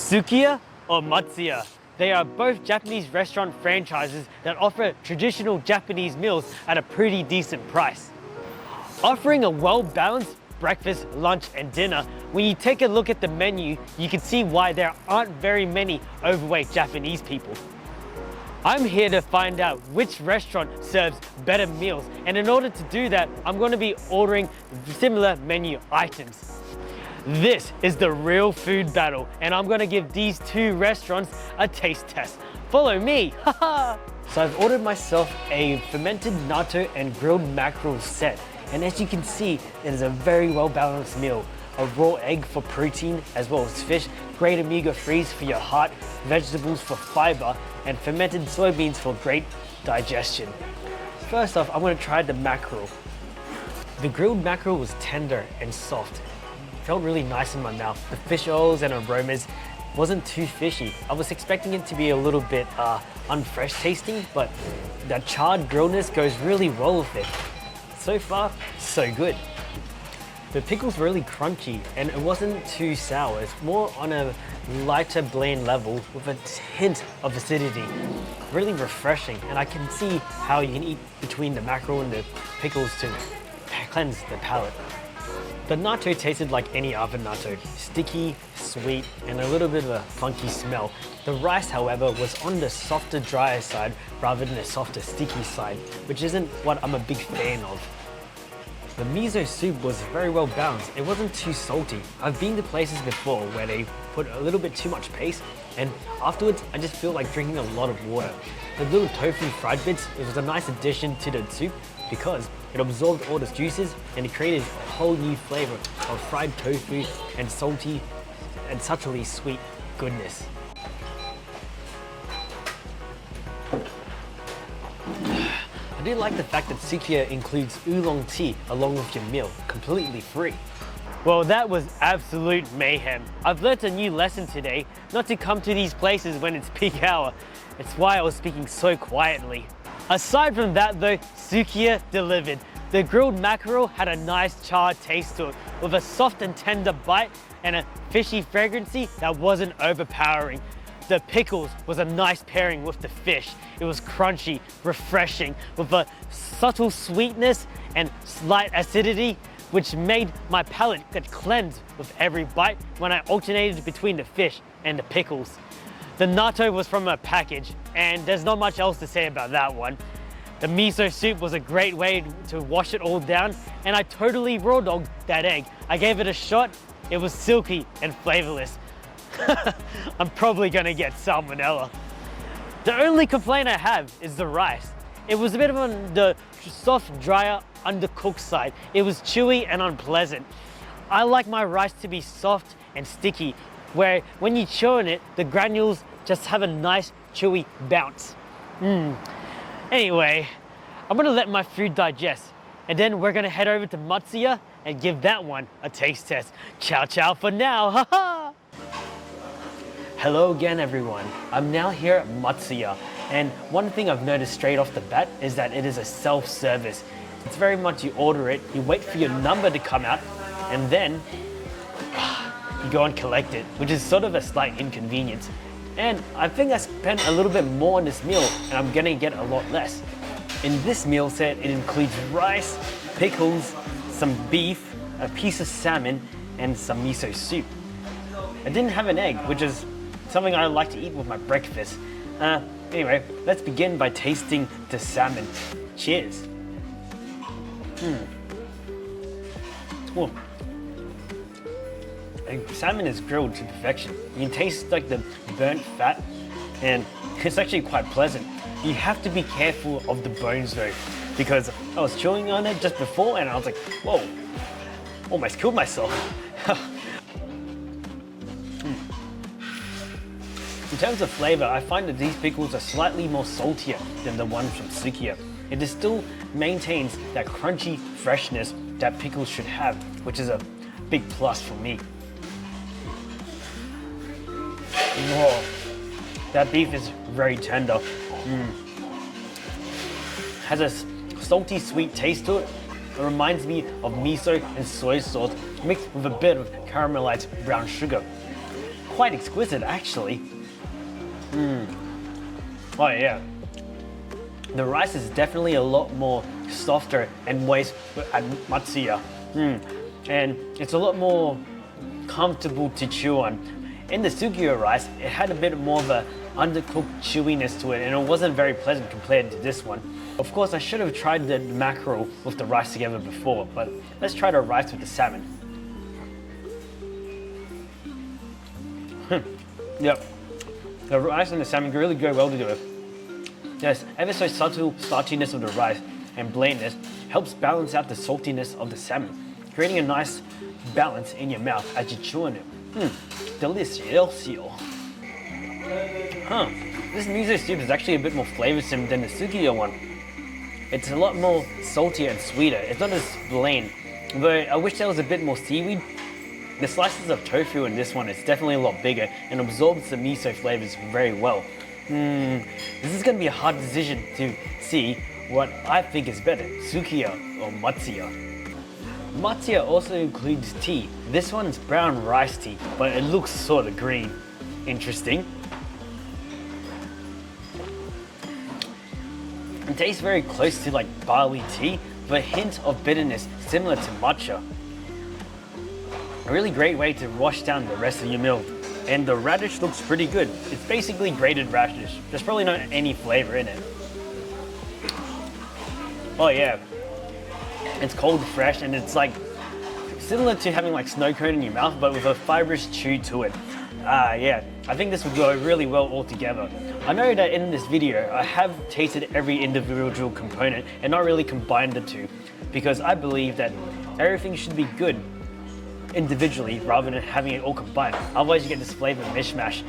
Sukiya or Matsuya. They are both Japanese restaurant franchises that offer traditional Japanese meals at a pretty decent price. Offering a well-balanced breakfast, lunch, and dinner, when you take a look at the menu, you can see why there aren't very many overweight Japanese people. I'm here to find out which restaurant serves better meals, and in order to do that, I'm going to be ordering similar menu items. This is the real food battle, and I'm going to give these two restaurants a taste test. Follow me! So I've ordered myself a fermented natto and grilled mackerel set, and as you can see, it is a very well balanced meal. A raw egg for protein as well as fish, great omega-3s for your heart, vegetables for fiber, and fermented soybeans for great digestion. First off, I'm going to try the mackerel. The grilled mackerel was tender and soft. Felt really nice in my mouth. The fish oils and aromas wasn't too fishy. I was expecting it to be a little bit unfresh tasting, but that charred grilledness goes really well with it. So far, so good. The pickles were really crunchy and it wasn't too sour. It's more on a lighter bland level with a hint of acidity. Really refreshing, and I can see how you can eat between the mackerel and the pickles to cleanse the palate. The natto tasted like any other natto, sticky, sweet, and a little bit of a funky smell. The rice, however, was on the softer, drier side rather than the softer, sticky side, which isn't what I'm a big fan of. The miso soup was very well balanced. It wasn't too salty. I've been to places before where they put a little bit too much paste, and afterwards I just feel like drinking a lot of water. The little tofu fried bits, it was a nice addition to the soup because it absorbed all the juices and it created a whole new flavor of fried tofu and salty and subtly sweet goodness. I do like the fact that Sukiya includes oolong tea along with your meal, completely free. Well, that was absolute mayhem. I've learnt a new lesson today, not to come to these places when it's peak hour. It's why I was speaking so quietly. Aside from that though, Sukiya delivered. The grilled mackerel had a nice charred taste to it, with a soft and tender bite and a fishy fragrancy that wasn't overpowering. The pickles was a nice pairing with the fish. It was crunchy, refreshing, with a subtle sweetness and slight acidity, which made my palate get cleansed with every bite when I alternated between the fish and the pickles. The natto was from a package, and there's not much else to say about that one. The miso soup was a great way to wash it all down, and I totally raw dogged that egg. I gave it a shot. It was silky and flavorless. I'm probably gonna get salmonella. The only complaint I have is the rice. It was a bit on the soft, drier, undercooked side. It was chewy and unpleasant. I like my rice to be soft and sticky, where when you chew on it, the granules just have a nice chewy bounce. Anyway, I'm gonna let my food digest, and then we're gonna head over to Matsuya and give that one a taste test. Ciao ciao for now, haha! Hello again everyone, I'm now here at Matsuya, and one thing I've noticed straight off the bat is that it is a self-service. It's very much you order it, you wait for your number to come out, and then you go and collect it, which is sort of a slight inconvenience. And I think I spent a little bit more on this meal, and I'm gonna get a lot less. In this meal set, it includes rice, pickles, some beef, a piece of salmon, and some miso soup. I didn't have an egg, which is something I like to eat with my breakfast. Anyway, let's begin by tasting the salmon. Cheers. Ooh. Salmon is grilled to perfection. You can taste like the burnt fat, and it's actually quite pleasant. You have to be careful of the bones though, because I was chewing on it just before and I was like, whoa, almost killed myself. In terms of flavor, I find that these pickles are slightly more saltier than the ones from Sukiya. It still maintains that crunchy freshness that pickles should have, which is a big plus for me. Whoa, that beef is very tender. Has a salty sweet taste to it. It reminds me of miso and soy sauce mixed with a bit of caramelized brown sugar. quite exquisite actually. Oh yeah. The rice is definitely a lot more softer and moist at Matsuya. And it's a lot more comfortable to chew on. In the Sukiya rice, it had a bit more of a undercooked chewiness to it, and it wasn't very pleasant compared to this one. Of course, I should have tried the mackerel with the rice together before, but let's try the rice with the salmon. Yep, the rice and the salmon really go well together. Yes, ever so subtle starchiness of the rice and blandness helps balance out the saltiness of the salmon, creating a nice balance in your mouth as you chew on it. Delicioso. This miso soup is actually a bit more flavoursome than the Sukiya one. It's a lot more saltier and sweeter. It's not as bland, though I wish there was a bit more seaweed. The slices of tofu in this one is definitely a lot bigger and absorbs the miso flavours very well. This is going to be a hard decision to see what I think is better, Sukiya or Matsuya. Matsuya also includes tea. This one's brown rice tea, but it looks sort of green. Interesting. It tastes very close to like barley tea, with a hint of bitterness similar to matcha. A really great way to wash down the rest of your meal. And the radish looks pretty good. It's basically grated radish. There's probably not any flavor in it. Oh yeah. It's cold fresh and it's like similar to having like snow cone in your mouth, but with a fibrous chew to it. Yeah, I think this would go really well all together. I know that in this video, I have tasted every individual component and not really combined the two, because I believe that everything should be good individually rather than having it all combined. Otherwise you get this flavor mishmash.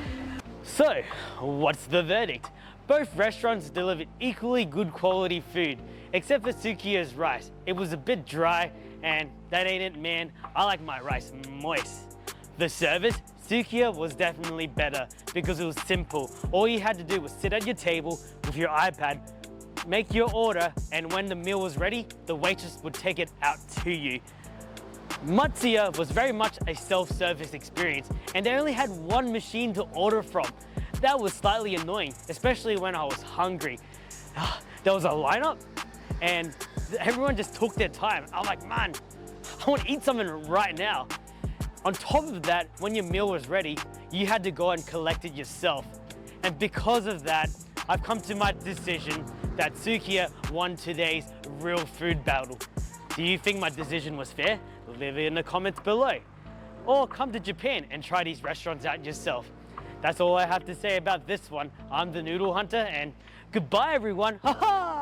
So, what's the verdict? Both restaurants delivered equally good quality food, except for Sukiya's rice. It was a bit dry, and that ain't it, man. I like my rice moist. The service, Sukiya was definitely better because it was simple. All you had to do was sit at your table with your iPad, make your order, and when the meal was ready, the waitress would take it out to you. Matsuya was very much a self-service experience, and they only had one machine to order from. That was slightly annoying, especially when I was hungry. There was a lineup, and everyone just took their time. I'm like, man, I want to eat something right now. On top of that, when your meal was ready, you had to go and collect it yourself. And because of that, I've come to my decision that Sukiya won today's real food battle. Do you think my decision was fair? Leave it in the comments below. Or come to Japan and try these restaurants out yourself. That's all I have to say about this one. I'm the Noodle Hunter, and goodbye everyone. Ha ha!